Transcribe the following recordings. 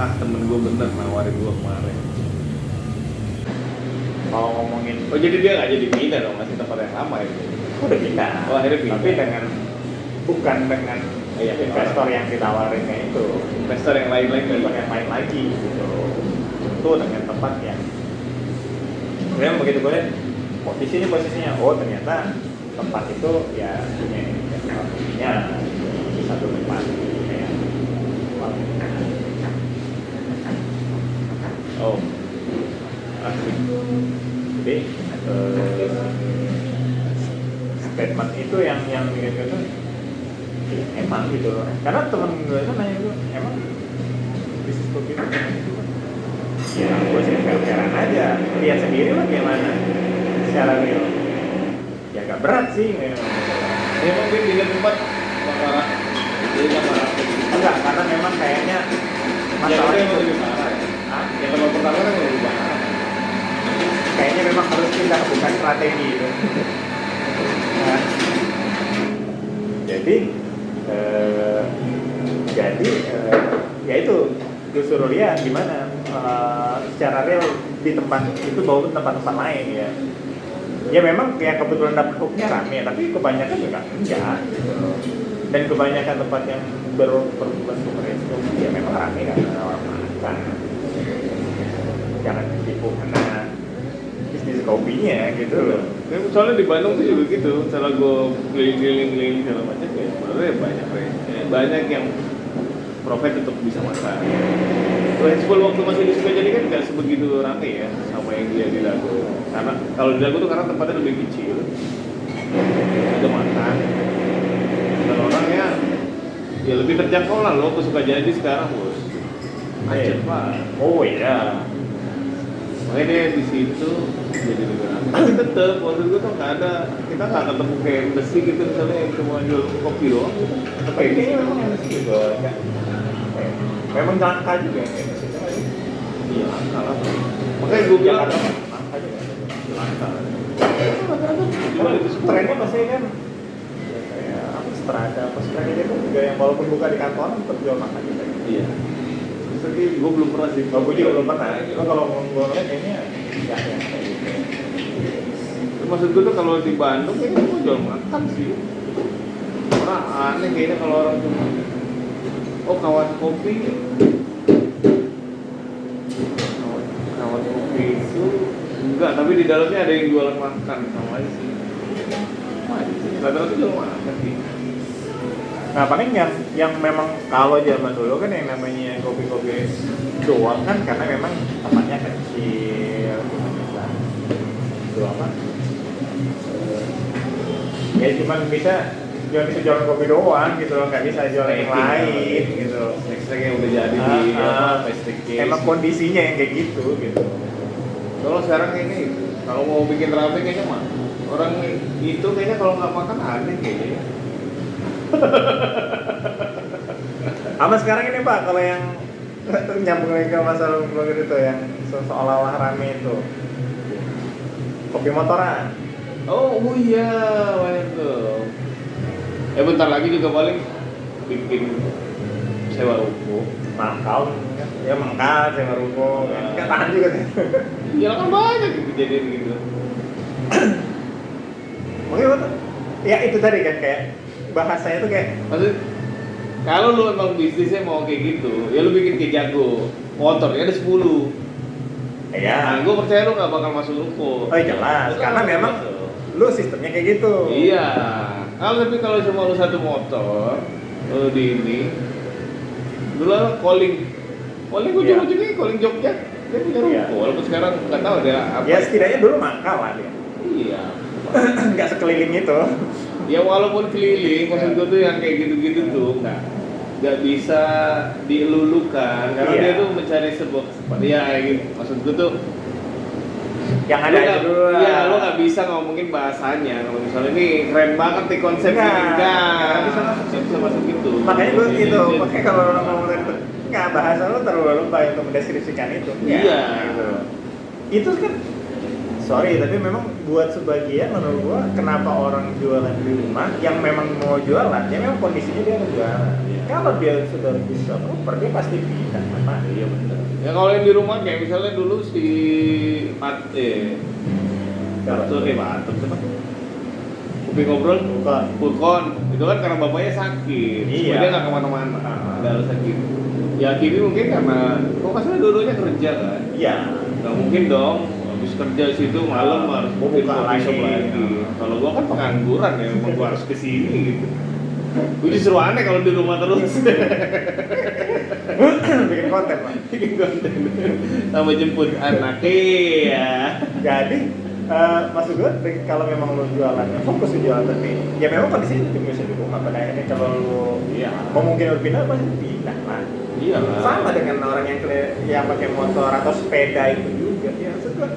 pas temen gue bener nawarin gue kemarin. Kalau ngomongin, Oh jadi dia nggak jadi pindah dong, masih tempat yang lama ya? udah pindah. Oh akhirnya pindah. Tapi bukan dengan Iya, investor yang ditawarinnya itu, investor yang lain lagi. investor yang lain lagi gitu. Itu dengan tempat yang kemudian begitu gue lihat di sini posisinya, oh ternyata tempat itu ya punya investornya di satu tempat kayak Oh asik. jadi statement itu yang gitu emang gitu loh, karena temen gue itu nanya itu emang bisnis kopi itu ya gue sih fair-fairan aja, lihat sendiri lah gimana secara real ya gak berat sih memang. Dia emang dia pindah tempat parah. Jadi nggak parah. Enggak, karena memang kayaknya Masalah masalah yang itu lebih parah ya. Hah? Yang kalau pertama kan lebih parah. Kayaknya memang harus pindah, bukan strategi itu. Nah, jadi ya itu gue suruh lihat gimana secara real di tempat itu maupun tempat-tempat lain ya. Ya memang kayak kebetulan dapet hooknya rame, tapi kebanyakan juga enggak gitu. Dan kebanyakan tempat yang berbentuk resto ya memang rame karena orang makan. Jangan ditipu karena bisnis kopinya gitu loh. Soalnya di Bandung tuh juga gitu. Setelah gue keliling-keliling segala macam ya sebenarnya banyak yang profit untuk bisa makan. Fleksibel waktu masih di Sukajadi kan nggak sebegitu rame ya sama yang dia di Dago. Karena kalau di Dago tuh karena tempatnya lebih kecil, ada makan, dan orangnya ya lebih terjangkau lah lo ke Sukajadi sekarang bos. Macet pak. Oh iya. Makanya dia di situ jadi lebih rame. Tapi tetep waktu itu tuh nggak ada, kita nggak ketemu kayak besi gitu misalnya yang cuma jual kopi doang gitu. Tapi kayaknya memang yang sih juga enggak. Memang langka juga ya kayak gitu. Iya langka lah. Makanya gue bilang langka juga. langka. Cuma trennya pasti kan ya kayak apa Strada, apa Strada itu juga yang walaupun buka di kantoran tetap jual makan juga. Iya. Tapi gue belum pernah sih. Gue juga belum pernah. Cuma kalau gue ngeliat kayaknya enggak ya kayak gitu. Maksud gue tuh kalau di Bandung kayaknya gue jual makan sih. Orang aneh kayaknya kalau orang cuma kawan kopi. Kawan kopi itu enggak, tapi di dalamnya ada yang jualan makan sama aja sih. Sama aja sih. Rata-rata jual makan sih. Nah paling yang memang kalau zaman dulu kan yang namanya kopi-kopi doang kan karena memang tempatnya kecil bisa itu apa ya cuma bisa jualan kopi doang gitu loh, nggak bisa jualan yang lain gitu. Snack yang udah jadi di plastik case. Emang kondisinya yang kayak gitu gitu. Kalau sekarang kayaknya itu, kalau mau bikin rame kayaknya mah orang itu kayaknya kalau nggak makan aneh kayaknya. Sama sekarang ini Pak, kalau yang nyambung lagi ke masalah blogger itu yang seolah-olah rame itu kopi motoran. Oh iya, banyak tuh. Bentar lagi juga paling bikin sewa ruko. Mangkal, ya mangkal, sewa ruko, kan tahan juga sih. Ya kan banyak kejadian gitu. Mungkin betul. Ya itu tadi kan kayak bahasanya tuh kayak Maksud, kalau lu emang bisnisnya mau kayak gitu, ya lu bikin kayak jago. Motor ya ada 10. ya. Nah, gue percaya lu nggak bakal masuk ruko. Oh jelas, Lu karena nggak memang masuk. lu sistemnya kayak gitu. Iya. Tapi kalau cuma lu satu motor, lu di ini, dulu lah calling Iya. ujung-ujungnya calling Jogja. Dia punya ruko, Iya. walaupun sekarang nggak tahu dia apa. Ya setidaknya dulu mangkal lah dia. Iya. Nggak sekeliling itu. Ya walaupun keliling, maksud gue tuh yang kayak gitu-gitu tuh nggak bisa dilulukan karena Iya. dia tuh mencari sebuah ya gitu. Maksud gue tuh Yang ada aja dulu lah. Iya, lo nggak bisa ngomongin bahasanya. Kalau misalnya ini keren banget nih konsepnya, Nggak bisa masuk nggak bisa masuk gitu. Makanya gue gitu, Iya. makanya kalau orang ngomong itu nggak bahasa lu terlalu lebay untuk mendeskripsikan itu. Iya. Ya, gitu. Itu kan sorry, tapi memang buat sebagian menurut gua kenapa orang jualan di rumah yang memang mau jualan, ya memang kondisinya dia mau jualan. Iya. Kalau dia sudah bisa proper, dia pasti pindah. Apa? Iya betul. Ya kalau yang di rumah kayak misalnya dulu si Patur siapa? Kopi ngobrol, Purkon, itu kan karena bapaknya sakit, Iya. dia nggak kemana-mana, ada alasan gitu. Ya Kimi mungkin karena, kok masalah dua-duanya kerja kan? Iya. Nggak mungkin dong, habis kerja situ malam harus Buka bikin coffee shop lagi. lagi. Kalau gua kan pengangguran ya, memang gua harus kesini gitu. Gue justru aneh kalau di rumah terus. Bikin konten, Pak. Bikin konten sama jemput anak, iya. Jadi maksud gue kalau memang lo jualannya fokus ke jualan tapi ya memang kondisinya cuma bisa di rumah pada akhirnya kalau lo Iya. mau mungkin lo pindah pasti pindah lah. Iya lah. Sama dengan orang yang pakai motor atau sepeda itu juga ya maksud gue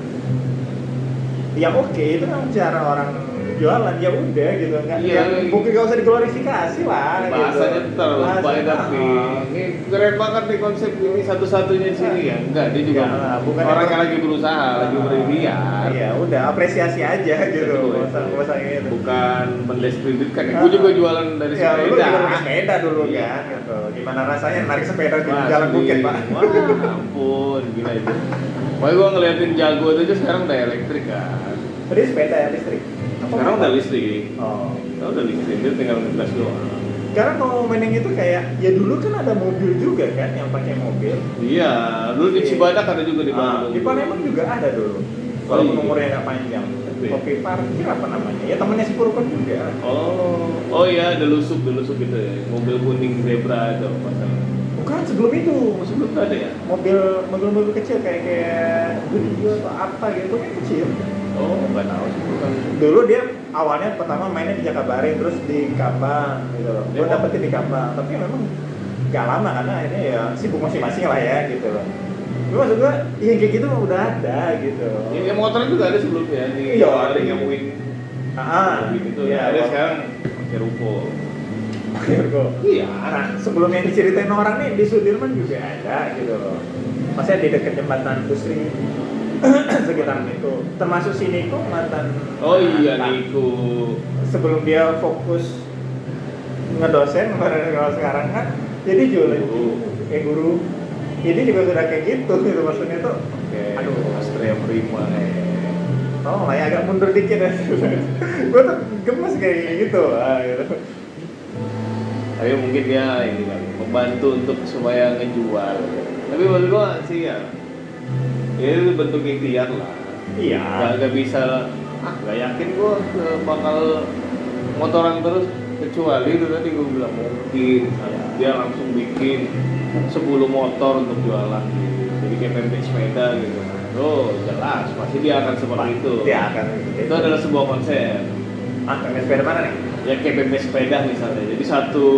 ya oke itu kan cara orang jualan ya udah gitu nggak Iya. mungkin gak usah diglorifikasi lah Bahasanya gitu. terlalu Bahasa- baik tapi ini keren banget nih konsep ini satu-satunya di sini ya. Enggak, dia juga Ya, bukan orang yang- yang lagi berusaha, lagi berikhtiar. Iya udah apresiasi aja gitu Betul. nggak usah gitu. Bukan mendiskreditkan ya. Gue juga jualan dari Ya, lu sepeda. juga pakai sepeda dulu Iya. kan, gitu. Gimana rasanya narik sepeda di Wah, jalan asli. bukit, Pak? Wah, ampun, gila itu. Pokoknya gue ngeliatin Jago itu aja sekarang udah elektrik kan. Tadi sepeda ya listrik. Apa Sekarang motor? udah listrik. Oh. Sekarang udah listrik, dia tinggal ngegas doang. Karena kalau mainin itu kayak ya dulu kan ada mobil juga kan yang pakai mobil. Iya, dulu di Cibadak ada juga di Bandung. Di Palembang juga ada dulu. Oh, Walaupun iya. umurnya nggak panjang. Tapi- Kopi parkir apa namanya? Ya temennya si Purkon juga. Oh iya, ada lusuk gitu ya. Mobil kuning zebra itu masalah. Bukan sebelum itu. Sebelum itu ada ya? Mobil kecil kayak Brio atau apa gitu kan kecil. Oh, nggak tahu sih bukan. Dulu dia awalnya pertama mainnya di Jakabaring terus di Kambang gitu loh. Gue Ya. dapetin di Kambang, tapi memang gak lama karena akhirnya ya sibuk masing-masing lah ya gitu loh. Gue maksud gue, yang kayak gitu mah udah ada gitu. Ya, motornya juga ada sebelumnya di Iya, ada. ring yang Win. Win itu iya, ada sekarang pakai ruko. Virgo. Iya. Nah, sebelum yang diceritain orang nih di Sudirman juga ada gitu loh. Maksudnya di dekat jembatan Pusri sekitaran itu. Termasuk si Niko mantan. Oh iya, Nah, Niku. sebelum dia fokus ngedosen kalau sekarang kan jadi jualan guru ini juga sudah kayak gitu maksudnya tuh Oke. aduh Astrea Prima. oh lah ya agak mundur dikit ya gue tuh gemes kayak gitu gitu. Tapi mungkin dia ini kan membantu untuk supaya ngejual. Tapi menurut gua sih ya, itu bentuk ikhtiar lah. Iya Gak bisa, gak yakin gua bakal motoran terus kecuali itu tadi gua bilang mungkin dia langsung bikin 10 motor untuk jualan gitu. Jadi kayak pempek sepeda gitu. Oh jelas, pasti dia akan seperti itu. dia akan Itu adalah sebuah konsep. pemain sepeda mana nih Ya kayak pempek sepeda misalnya. Jadi satu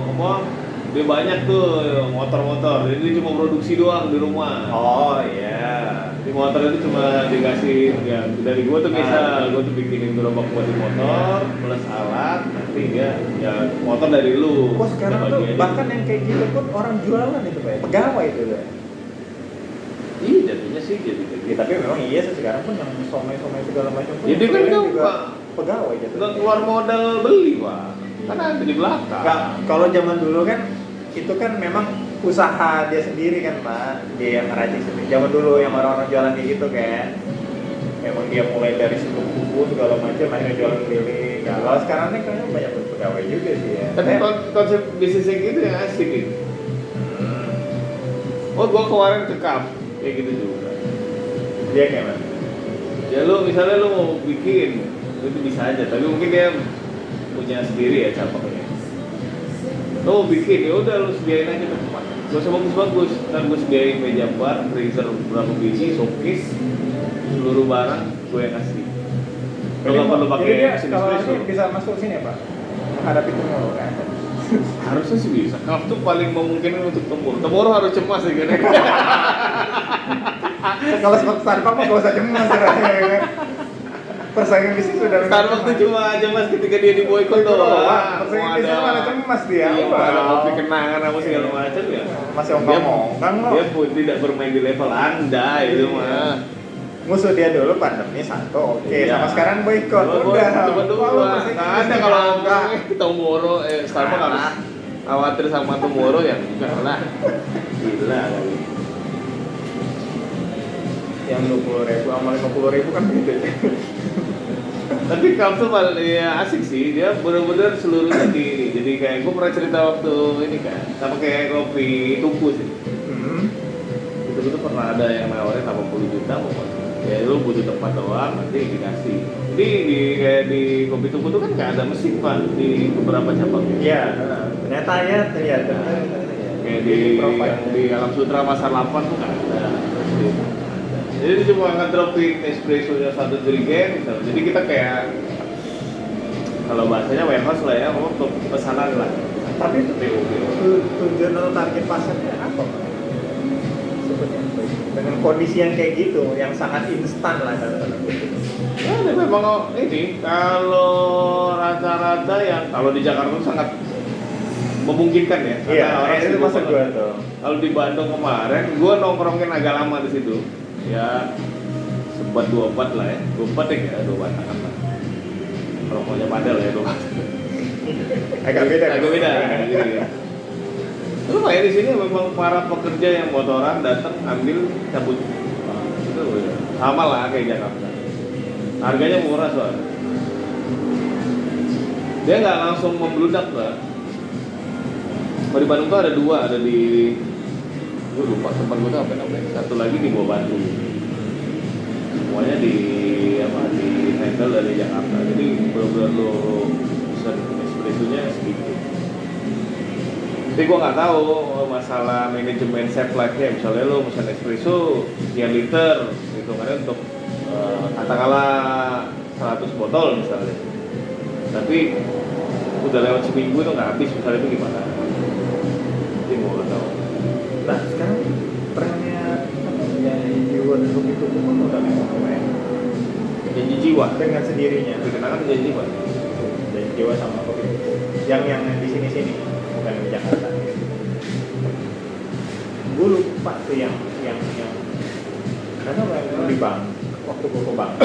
apa? Dia banyak tuh motor-motor. Jadi dia cuma produksi doang di rumah. oh iya Di motor itu cuma dikasih ya dari gua tuh misal gua tuh bikinin gerobak buat di motor plus alat nanti dia ya motor dari lu. kok sekarang Kita tuh bagi aja. bahkan yang kayak gitu pun orang jualan itu Pak pegawai itu Pak. Iya jadinya sih jadi kayak Ya, gitu. tapi memang iya sih sekarang pun yang somai segala macam pun Jadi yang kan keliling dong, juga Pak. pegawai gitu Nggak keluar modal beli wah. Karena ada di belakang. Nggak, kalau zaman dulu kan itu kan memang usaha dia sendiri kan Pak, dia yang ngeracik sendiri. Zaman dulu yang orang-orang jualan kayak gitu kan, memang dia mulai dari sebelum buku segala macam, akhirnya jualan keliling. Nah, kalau sekarang nih kayaknya banyak pegawai juga sih ya. Tapi konsep bisnis yang gitu yang asik gitu. Oh gua kemarin ke kafe kayak gitu juga. Dia kayak mana? Ya lu misalnya lu mau bikin itu bisa aja, tapi mungkin dia punya sendiri ya cabangnya. Lu mau bikin ya udah lu sediain aja tempat. Gak usah bagus-bagus, ntar gue sediain meja bar, freezer berapa biji, showcase, seluruh barang gue yang kasih. Lu nggak perlu pakai Jadi dia mesin kalau espresso. ini bisa masuk sini ya Pak, menghadapi Tomorrow kan? Harusnya sih bisa. Kafe tuh paling memungkinkan untuk temur. Temur harus cemas ya kan. Kalau seperti Starbucks mah gak usah cemas ya kan? Persaingan bisnis sudah Starbucks tuh cuma cemas ketika dia di boykot doang. Persaingan bisnis mana cemas dia. Iya, Wah. ada kopi kenangan apa segala macam ya. Masih ongkang-ongkang loh. Dia pun tidak bermain di level Anda itu mah. Musuh dia dulu pandemi satu, oke. Iya. Sama sekarang boykot. Udah. Coba dulu. Kalau Nggak persaingan ada bisnis kalau enggak. kita Tomorrow Starbucks harus khawatir sama Tomorrow ya enggak lah. Gila kali. Yang 20.000 sama 50.000 kan beda. Tapi kapsul ya asik sih, dia bener-bener seluruhnya di jadi kayak gue pernah cerita waktu ini kan, sama kayak kopi tuku sih. Itu pernah ada yang nawarin 80 juta pokoknya. Ya lu butuh tempat doang, nanti dikasih. Jadi kayak di kopi tuku tuh kan nggak ada mesin pak di beberapa cabangnya. Iya, ternyata ya ternyata. Kayak di Alam Sutra Pasar 8 tuh nggak ada. Jadi dia cuma ngedropin espresso-nya 1 jerigen misalnya. Jadi kita kayak kalau bahasanya warehouse lah ya, untuk pesanan lah. Tapi itu tujuan atau target pasarnya apa Pak? Sebenarnya dengan kondisi yang kayak gitu, yang sangat instan lah dalam Ya, memang ini kalau rata-rata yang kalau di Jakarta itu sangat memungkinkan ya. Iya, Karena itu sibuk maksud banget. gue tuh. Kalau di Bandung kemarin, gue nongkrongin agak lama di situ. Ya, sebat 24 lah ya, 24 ya, 24 kan lah. Rokoknya padel ya, 24. Agak beda. Gitu ya. Terus kayak di sini memang para pekerja yang motoran datang ambil cabut. Itu ya. Sama lah kayak Jakarta. Harganya murah soalnya. Dia nggak langsung membludak lah. Kalau di Bandung tuh ada 2, ada di gue lupa tempat gue tuh apa namanya. Satu lagi di Bawah Batu. Semuanya di handle dari Jakarta. Jadi benar-benar lo pesan espressonya sedikit. Tapi gue nggak tahu masalah manajemen shelf life-nya. Misalnya lo pesan espresso sekian liter, gitu kan untuk katakanlah 100 botol misalnya. Tapi udah lewat seminggu tuh nggak habis misalnya, itu gimana? Jadi mau nggak tahu. Nah sekarang trennya apa ya, jiwa dan hobi itu pun udah kayak Janji jiwa. dengan sendirinya. Dikenalkan janji jiwa. Dan jiwa sama hobi itu. Yang di sini bukan di Jakarta. Gue lupa tuh yang karena memang di bank waktu gue ke bank,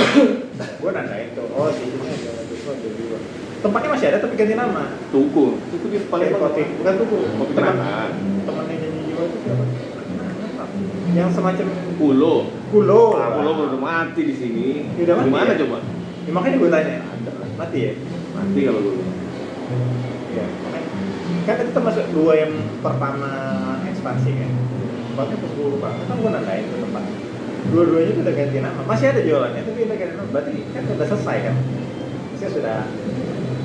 gue nandain tuh, oh di sini ada jiwa. Tempatnya masih ada tapi ganti nama. Tuku di paling Kopi, bukan tuku. kopi kenangan. Temannya janji jiwa itu siapa? Yang semacam Pulo. Kulo. Pulo baru mati di sini. Ya udah mati Gimana ya? coba? Ya, makanya gue tanya, mati ya? Mati kalau dulu. Ya, makanya. Kan itu termasuk 2 yang pertama ekspansi kan. Tempatnya pas gue lupa, kan gue nandain ke tempat. Dua-duanya itu udah ganti nama, masih ada jualannya tapi udah ganti nama. Berarti kan udah selesai kan? Saya sudah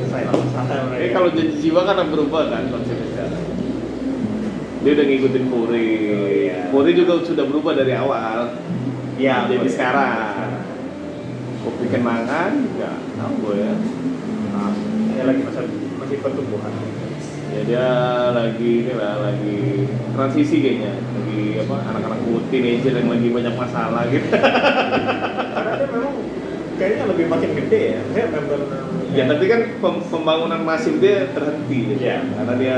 selesai lah masalah mereka. Kalau janji jiwa kan berubah kan konsepnya sekarang. Dia udah ngikutin Puri. Oh, iya. Puri juga sudah berubah dari awal. Ya, Jadi boleh. sekarang kopi kenangan nggak tahu gue ya. Nah, ya lagi masih pertumbuhan. Ya dia lagi lagi transisi kayaknya, lagi apa anak-anak teenager yang lagi banyak masalah gitu. Karena dia memang kayaknya lebih makin gede ya. Saya member. Ya tapi kan pembangunan masif dia terhenti gitu. Iya. Karena dia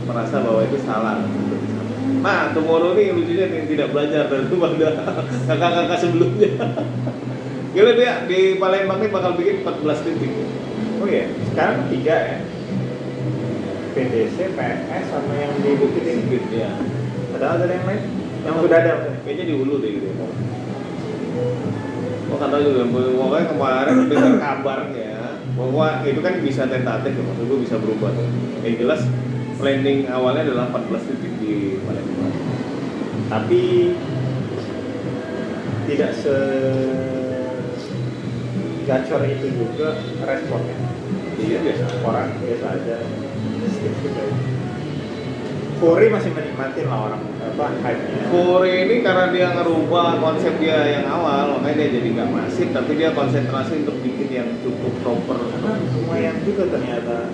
merasa bahwa itu salah. Nah, Tomorrow nih lucunya nih, tidak belajar dari itu pada kakak-kakak sebelumnya. Gila dia di Palembang nih bakal bikin 14 titik. Oh iya, sekarang 3 ya. PDC, PS sama yang di Bukit ini. Gitu ya. Ada yang lain? Yang sudah ada. Kayaknya di hulu deh gitu. Gua kan tahu juga, pokoknya kemarin dengar kabarnya bahwa itu kan bisa tentatif ya, maksud gua bisa berubah. Yang jelas planning awalnya adalah 14 titik di Palembang. Tapi tidak gacor itu juga responnya. Iya biasa. Orang biasa aja. Skip aja. Furi masih menikmatin lah orang apa hype-nya. Furi ini karena dia ngerubah konsep dia yang awal, makanya dia jadi nggak masif, tapi dia konsentrasi untuk bikin yang cukup proper. Lumayan juga ternyata.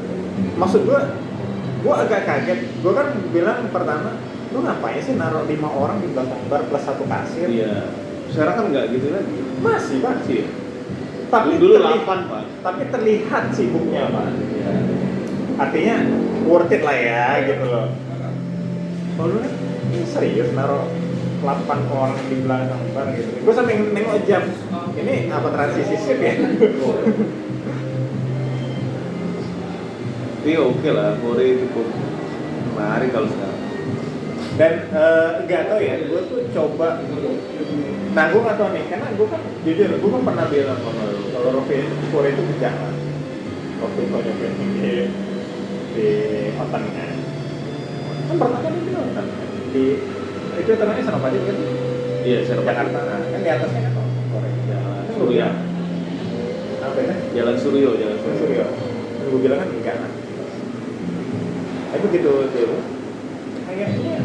Maksud gua agak kaget. Gua kan bilang pertama, lu ngapain sih naruh 5 orang di belakang bar plus 1 kasir? Iya. Sekarang kan nggak gitu lagi. Masih Pak. Masih. Tapi Dulu terlihat- 8 Pak. Tapi terlihat sibuknya Pak. Iya. Artinya worth it lah ya gitu loh. Kalau lu serius naruh 8 orang di belakang bar gitu. Gue sampai nengok jam. Ini apa transisi shift ya? Iya oke lah, Furi cukup menarik kalau sekarang. Dan nggak tahu ya, gue tuh coba Nah, gue nggak tahu nih, karena gue kan jujur, gue kan pernah bilang sama lu kalau Roquefort itu jangan. Waktu itu ada branding di Otannya. Kan pertama dia bilang kan di itu ternyata Senopati kan Iya, Senopati. Jakarta. Nah, kan di atasnya kan Korek. Jalan Surya. Apa ya? Jalan Suryo, Jalan Suryo. Suryo. Gue bilang kan enggak. Tapi begitu tuh, kayaknya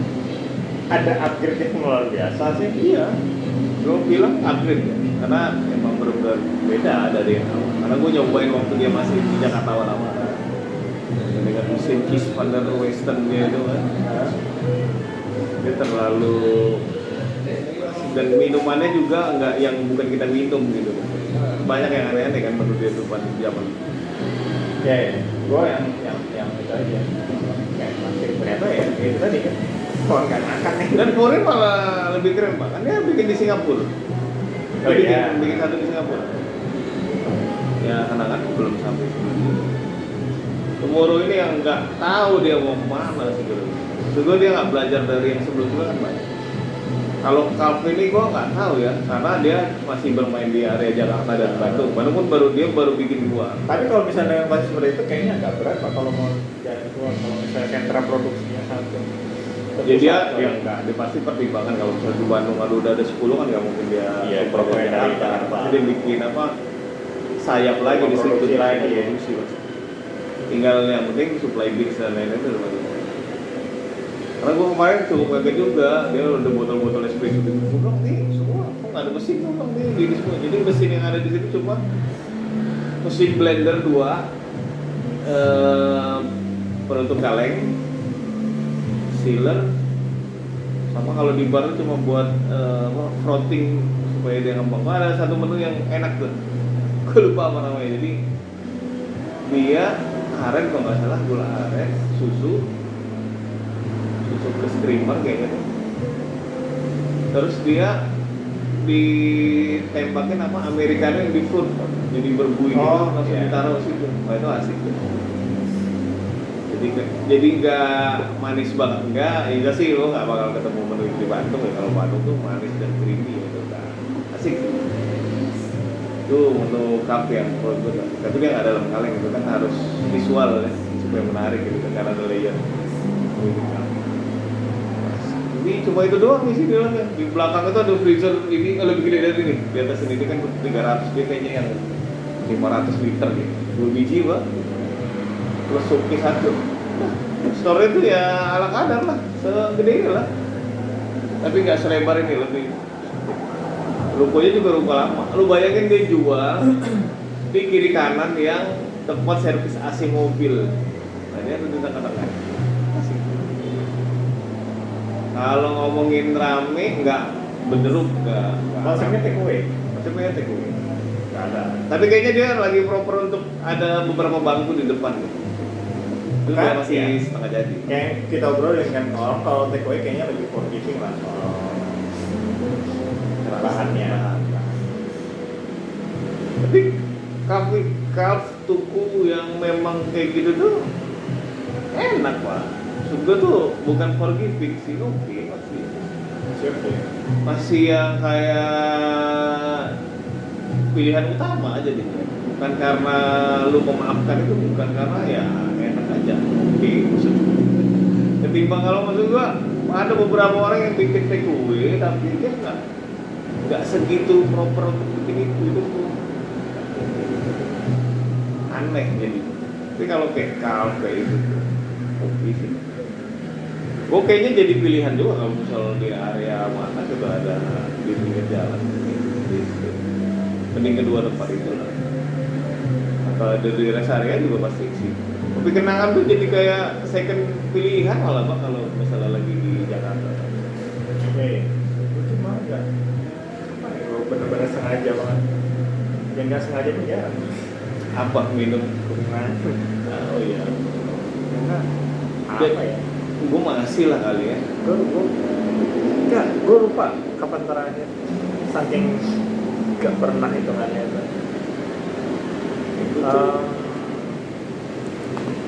ada upgrade yang luar biasa sih. Iya. Gue bilang upgrade ya, karena emang benar-benar beda dari yang awal. Karena gue nyobain waktu dia masih di Jakarta awal-awal. Dengan mesin Kiss Van der Western dia itu kan. Dia terlalu, dan minumannya juga nggak yang bukan kita minum gitu. Banyak yang aneh-aneh kan menurut dia tuh pada zaman. Ya, gue yang itu aja. Kayak masih ternyata ya itu tadi kan. Kok nggak ngangkat nih. Dan Korea malah lebih keren Pak, kan dia bikin di Singapura. Oh, iya. Bikin satu di Singapura. Ya kenangan belum sampai sini. Tomorrow ini yang nggak tahu dia mau kemana sih gitu. Juga dia nggak belajar dari yang sebelumnya kan banyak. Kalau Calv ini gue nggak tahu ya, karena dia masih bermain di area Jakarta dan Bandung. Bandung pun dia baru bikin dua. Tapi kalau misalnya yang masih seperti itu kayaknya agak berat Pak kalau mau jalan keluar kalau misalnya sentra produksinya satu. Jadi dia enggak, dia pasti pertimbangan kalau misalnya di Bandung udah ada 10 kan nggak mungkin dia Iya, program dari Jakarta. Jakarta. Pasti dia bikin apa sayap lagi di situ Produksi lagi ya. produksi, Mas. Tinggal yang penting supply base dan lain-lain itu udah. Karena gue kemarin cukup kaget juga, dia udah botol-botol espresso gitu. Gue bilang nih semua, kok nggak ada mesin tuh bang nih di semua. Jadi mesin yang ada di situ cuma mesin blender 2, penutup kaleng, sealer, sama kalau di bar itu cuma buat frotting supaya dia ngembang. Ada satu menu yang enak tuh, gue lupa apa namanya. Jadi dia aren kalau nggak salah, gula aren, susu plus creamer kayak gitu. Terus dia ditembakin apa americano yang di food, jadi berbuih gitu, langsung iya. ditaruh situ. Wah itu asik tuh. Jadi nggak manis banget, enggak sih lo nggak bakal ketemu menu di Bandung ya. Kalau Bandung tuh manis dan creamy gitu, kan asik. Itu menu cup yang menurut gue, tapi dia nggak dalam kaleng itu kan harus visual ya supaya menarik gitu kan, karena ada layer. Ini cuma itu doang isi dia kan. Di belakang itu ada freezer ini lebih gede dari ini. Di atas ini kan 300, dia kayaknya yang 500 liter gitu. 2 biji Pak. Plus suki satu. Nah, store itu ya ala kadar lah, segede ini lah. Tapi nggak selebar ini, lebih. Rukonya juga ruko lama. Lu bayangin dia jual di kiri kanan yang tempat servis AC mobil. Nah dia tuh di tengah-tengah. Asik. Kalau ngomongin rame, nggak beneruk, nggak. Konsepnya take away. Konsepnya take away. Nggak ada. Tapi kayaknya dia lagi proper untuk ada beberapa bangku di depan. Itu dia Kan, masih iya. setengah jadi. Kayak kita obrolin kan orang kalau take away kayaknya lebih forgiving lah soal bahannya. Tapi Calv tuku yang memang kayak gitu tuh enak Pak. Juga tuh bukan forgiving sih, oke masih. Siapa? Masih yang kayak pilihan utama aja dia. Bukan karena lu memaafkan, itu bukan karena ya enak aja. Oke, maksudnya. Ketimbang kalau maksud gua ada beberapa orang yang bikin take away tapi dia nggak segitu proper untuk bikin itu tuh aneh jadi. Tapi kalau kayak Calv kayak itu tuh oke sih. Gue kayaknya jadi pilihan juga kalau misal di area mana gitu ada di pinggir jalan. Mending kedua tempat itu lah. Atau di rest area juga pasti sih. Tapi kenangan tuh jadi kayak second pilihan malah Pak kalau misalnya lagi di Jakarta. Oke. Itu cuma enggak. Apa ya? Gue bener-bener sengaja banget. Yang nggak sengaja pun jarang. Apa minum? Kurang. Oh iya. Karena apa ya? Gue masih lah kali ya. Gue lupa kapan terakhir. Saking gak pernah hitungannya itu.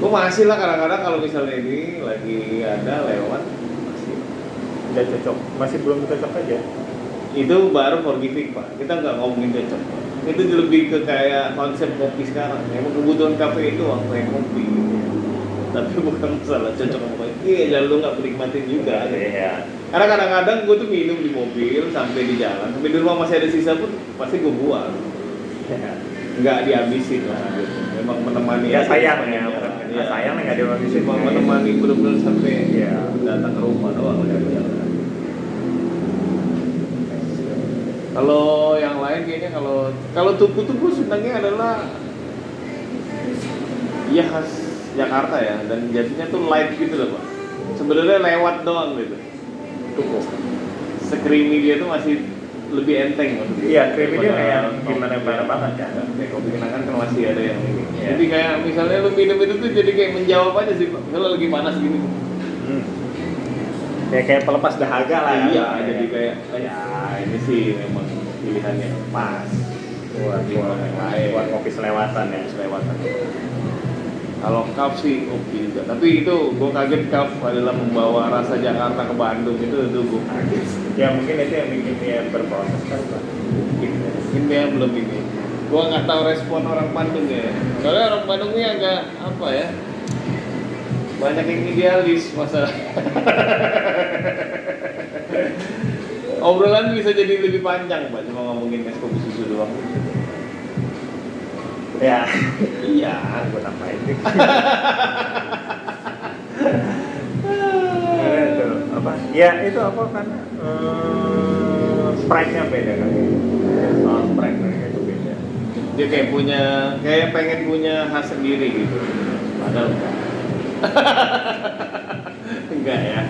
Gue masih lah kadang-kadang kalau misalnya ini lagi ada lewat masih. Udah cocok, masih belum cocok aja. itu baru forgiving Pak. Kita nggak ngomongin cocok Pak. Itu lebih ke kayak konsep kopi sekarang. Emang kebutuhan kafe itu kayak kopi. Tapi bukan masalah cocok sama kopi. Iya, jangan lu nggak menikmatin juga. Iya. Karena kadang-kadang gue tuh minum di mobil sampai di jalan, sampai di rumah masih ada sisa pun pasti gue buang. Iya. Nggak dihabisin lah gitu. Memang menemani. Ya sayang aja ya, jalan. ya sayang nggak dihabisin. Cuma menemani benar-benar sampai Iya. datang ke rumah doang udah jalan. Kalau yang lain kayaknya kalau tuku senangnya adalah ya khas Jakarta ya, dan jadinya tuh light gitu loh Pak. Sebenarnya lewat doang gitu. Tuku. Sekrimi dia tuh masih lebih enteng maksudnya. Iya, creamy dia Daripada kayak kopi. gimana banget kan. Kayak kopi kenangan kan masih ada yang ini. Iya. Jadi kayak misalnya lu minum itu tuh jadi kayak menjawab aja sih Pak. Kalau lagi panas gini. Kayak pelepas dahaga lah. Iya, ya. jadi kayak ya ini sih memang pilihannya pas buat yang lain. buat ngopi selewatan ya. Selewatan. Kalau cup sih oke juga, tapi itu gue kaget cup adalah membawa rasa Jakarta ke Bandung itu gue kaget. Ya mungkin itu yang bikin dia berproses kan Pak. Mungkin dia belum ini. Gue nggak tahu respon orang Bandung ya. Soalnya orang Bandung ini agak apa ya? Banyak yang idealis masalah. Obrolan bisa jadi lebih panjang Pak, cuma ngomongin es kopi susu doang. Ya, Iya. gue tambahin deh. Itu apa? Ya itu apa kan? Sprite-nya beda kan? Oh, Sprite-nya itu beda. Dia kayak pengen punya khas sendiri gitu. Padahal enggak. Enggak ya.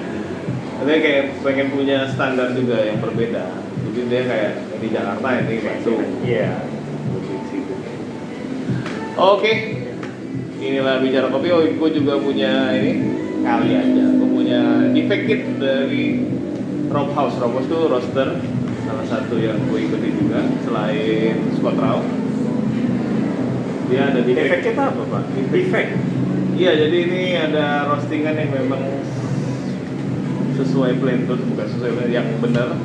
Dia kayak pengen punya standar juga yang berbeda. Jadi dia kayak di Jakarta ini Bandung. Iya. Oke. Inilah bicara kopi. Oh, gue juga punya ini kali aja. Gue punya defected dari Rob House. Rob House itu roaster salah satu yang gue ikuti juga selain Scott Rao. Dia ada Defect kita apa Pak? Defect. Iya, jadi ini ada roastingan yang memang sesuai blend, terus bukan sesuai blend yang benar,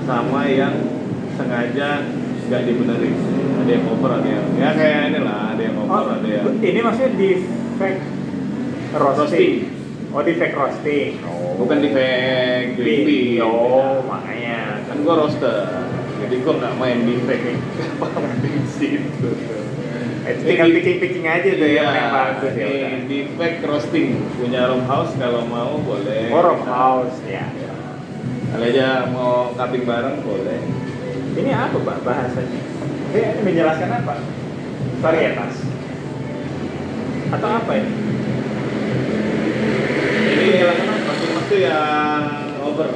sama yang sengaja nggak dibenerin. Ada yang over, ada yang ya kayak inilah, ada yang over, ada yang Ini maksudnya defect roasting. Oh, defect roasting. Oh. bukan defect green bean. Oh, makanya. Kan gua roaster, jadi gua nggak main defect. Apa di situ? Tinggal picking aja tuh ya, yang bagus ya. Ini defect roasting punya Rob House, kalau mau boleh. Oh, Rob House ya. Kali aja mau cupping bareng boleh. Ini apa Pak bahasanya? Ini menjelaskan apa? Varietas atau apa ini? Ini maksud yang over.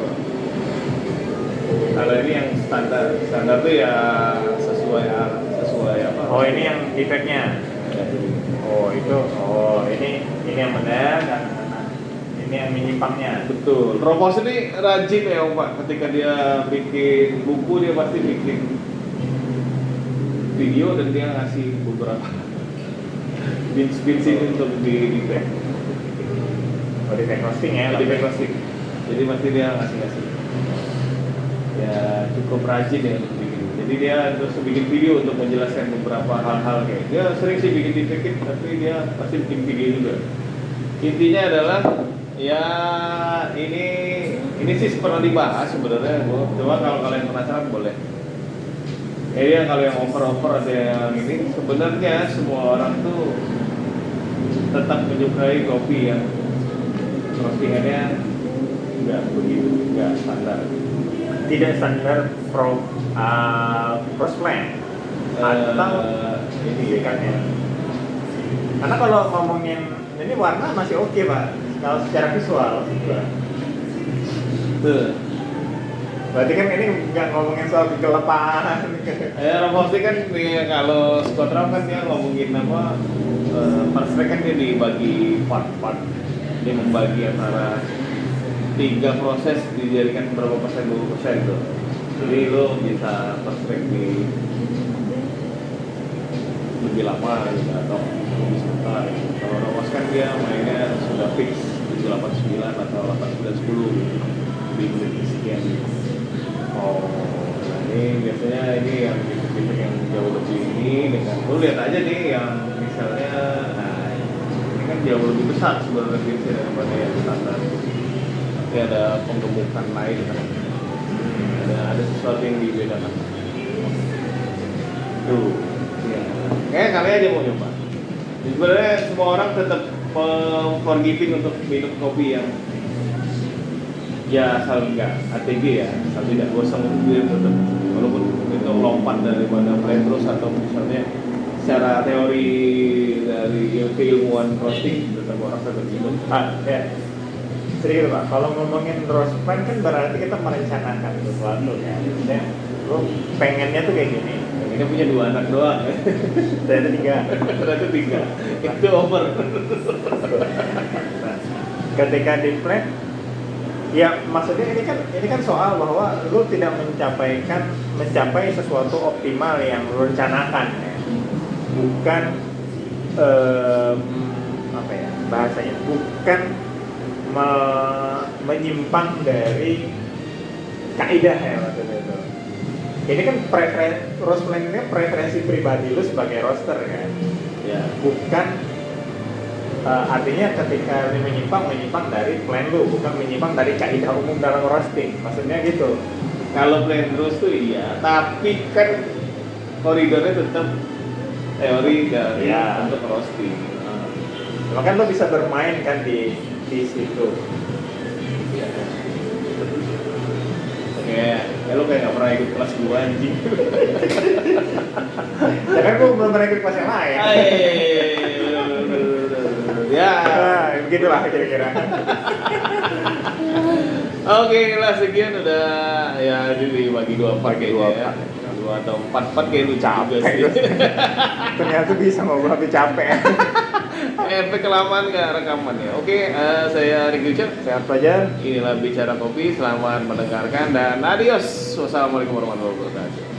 Kalau ini yang standar tuh ya sesuai apa? Oh, ini yang defectnya. Oh, itu. Oh, ini yang benar dan ini yang menyimpangnya. Betul. Ropos ini rajin ya Pak. Ketika dia bikin buku dia pasti bikin video dan dia ngasih beberapa bins ini untuk di defect. Oh, defect roasting ya. Defect roasting. Jadi pasti dia ngasih. Ya cukup rajin ya untuk bikin. Jadi dia terus bikin video untuk menjelaskan beberapa hal-hal kayak. Dia sering sih bikin defect tapi dia pasti bikin video juga. Intinya adalah ya ini sih pernah dibahas sebenarnya, cuma kalau kalian penasaran boleh. Ya kalau yang over ada yang ini sebenarnya semua orang tuh tetap menyukai kopi yang roastingannya nggak standar. Tidak standar cross blend atau ini kan ya. Karena kalau ngomongin ini warna masih oke Pak. Kalau secara visual Tuh. berarti kan ini nggak ngomongin soal kegelapan. Ya roasting kan ya, kalau Scott Rao kan dia ngomongin apa perspek kan dia dibagi part. Dia membagi antara 3 proses dijadikan berapa persen 20% tuh. Jadi lo bisa perspek di lebih lama gitu, atau lebih sebentar gitu. Kalau Ramos kan dia mainnya sudah fix 789 atau 8910 di menit sekian gitu. Oh, Maksudnya ini yang tipe yang jauh lebih ini dengan lu lihat aja nih yang misalnya, nah ini kan jauh lebih besar sebenarnya gitu daripada yang standar. Tapi ada penggemukan lain kan. Ada sesuatu yang dibedakan. Tuh, ya. Kayak kalian aja mau nyoba. Sebenarnya semua orang tetap forgiving untuk minum kopi yang ya asal enggak ATG ya, asal tidak gosong itu dia tetap, walaupun itu lompat daripada Petrus atau misalnya secara teori dari keilmuan roasting tetap orang tetap minum. Ya. Serius Pak, kalau ngomongin roast plan kan berarti kita merencanakan sesuatu ya. Maksudnya lu pengennya tuh kayak gini. Ini punya 2 anak doang ya. Ternyata 3. Ternyata 3. Itu over. Nah, ketika di plan, ya maksudnya ini kan soal bahwa lu tidak mencapai sesuatu optimal yang lu rencanakan ya. Bukan apa ya bahasanya, bukan menyimpang dari kaidah ya maksudnya itu. Ini kan roast plan ini preferensi pribadi lu sebagai roaster kan. Ya. Bukan artinya ketika lu menyimpang dari plan lu, bukan menyimpang dari kaidah umum dalam roasting. Maksudnya gitu. Kalau plan terus tuh iya, tapi kan koridornya tetap teori dari Ya. untuk roasting. Cuma kan lo bisa bermain kan di situ. Ya. Kayak lo kayak nggak pernah ikut kelas 2 anjing. Ya kan gue belum pernah ikut kelas yang lain. Ya. Nah, begitulah kira-kira. Oke lah sekian udah ya dibagi 2 part kayaknya ya. 2 atau 4 part kayak lu capek sih. Ternyata bisa ngobrol tapi capek. Efek kelamaan gak rekaman ya. Oke, saya Ricky Ucap. Sehat aja. Inilah Bicara Kopi. Selamat mendengarkan dan adios. Wassalamualaikum warahmatullahi wabarakatuh.